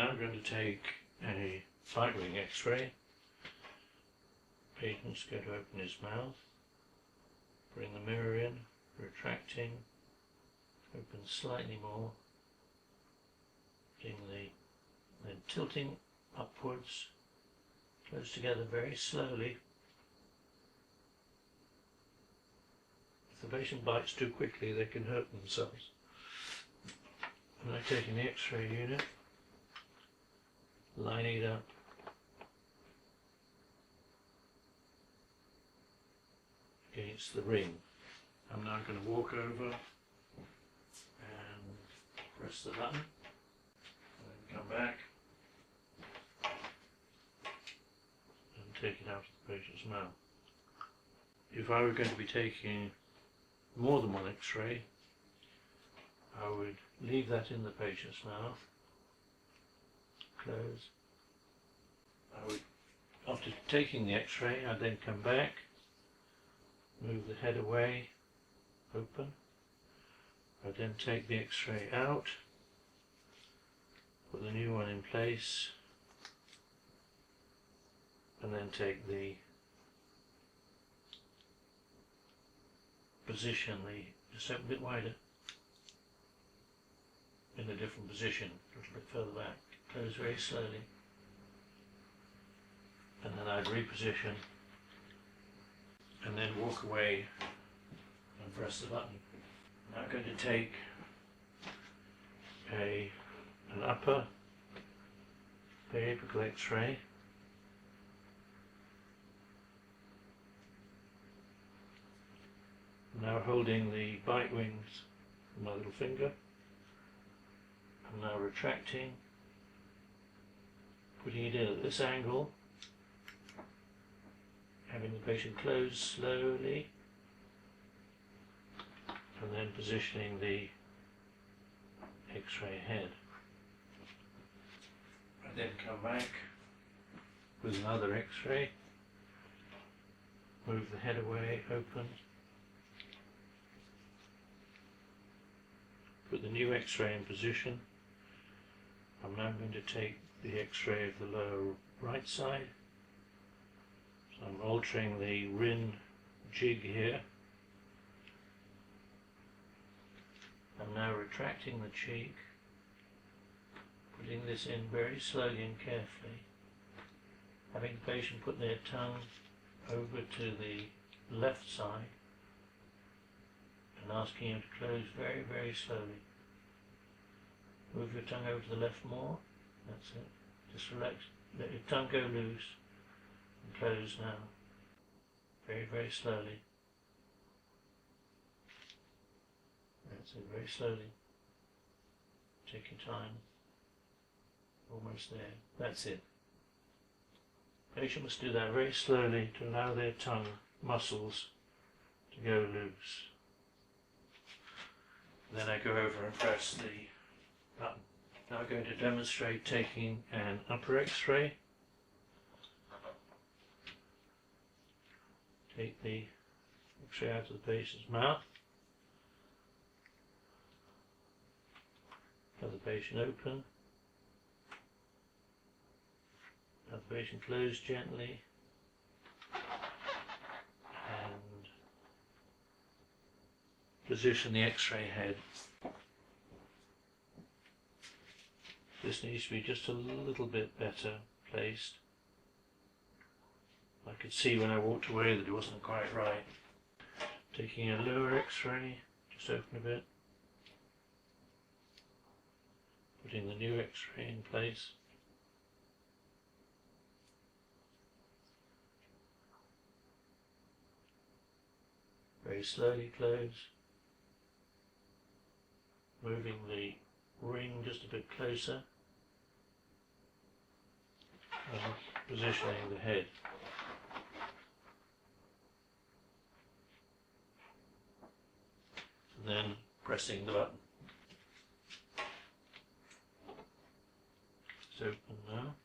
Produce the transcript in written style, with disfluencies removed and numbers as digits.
now going to take a bite wing X-ray. Patient's going to open his mouth, bring the mirror in, retracting, open slightly more, then tilting upwards, close together very slowly. If the patient bites too quickly, they can hurt themselves. And I'm taking the X-ray unit, lining it up against the ring. I'm now going to walk over and press the button, and then come back and take it out of the patient's mouth. If I were going to be taking more than one X-ray, I would leave that in the patient's mouth, close. I would, after taking the X-ray, I'd then come back, move the head away, open. I'd then take the X-ray out, put the new one in place, and then take the position, just open a bit wider, in a different position, a little bit further back, close very slowly, and then I'd reposition and then walk away and press the button. Now I'm going to take an upper periapical X-ray. Now holding the bite wings with my little finger. I'm now retracting, putting it in at this angle, having the patient close slowly, and then positioning the X-ray head. I then come back with another X-ray, move the head away, open, put the new X-ray in position. I'm now going to take the X-ray of the lower right side. So I'm altering the rin jig here. I'm now retracting the cheek, putting this in very slowly and carefully, having the patient put their tongue over to the left side and asking him to close very, very slowly. Move your tongue over to the left more, that's it. Just relax, let your tongue go loose and close now, very, very slowly. That's it, very slowly. Take your time, almost there, that's it. Patient must do that very slowly to allow their tongue muscles to go loose. Then I go over and press the button. Now I'm going to demonstrate taking an upper X-ray. Take the X-ray out of the patient's mouth. Have the patient open. Have the patient close gently. And position the X-ray head. This needs to be just a little bit better placed. I could see when I walked away that it wasn't quite right. Taking a lower X-ray, just open a bit. Putting the new X-ray in place. Very slowly close. Moving the ring just a bit closer. And positioning the head. And then pressing the button. It's open now.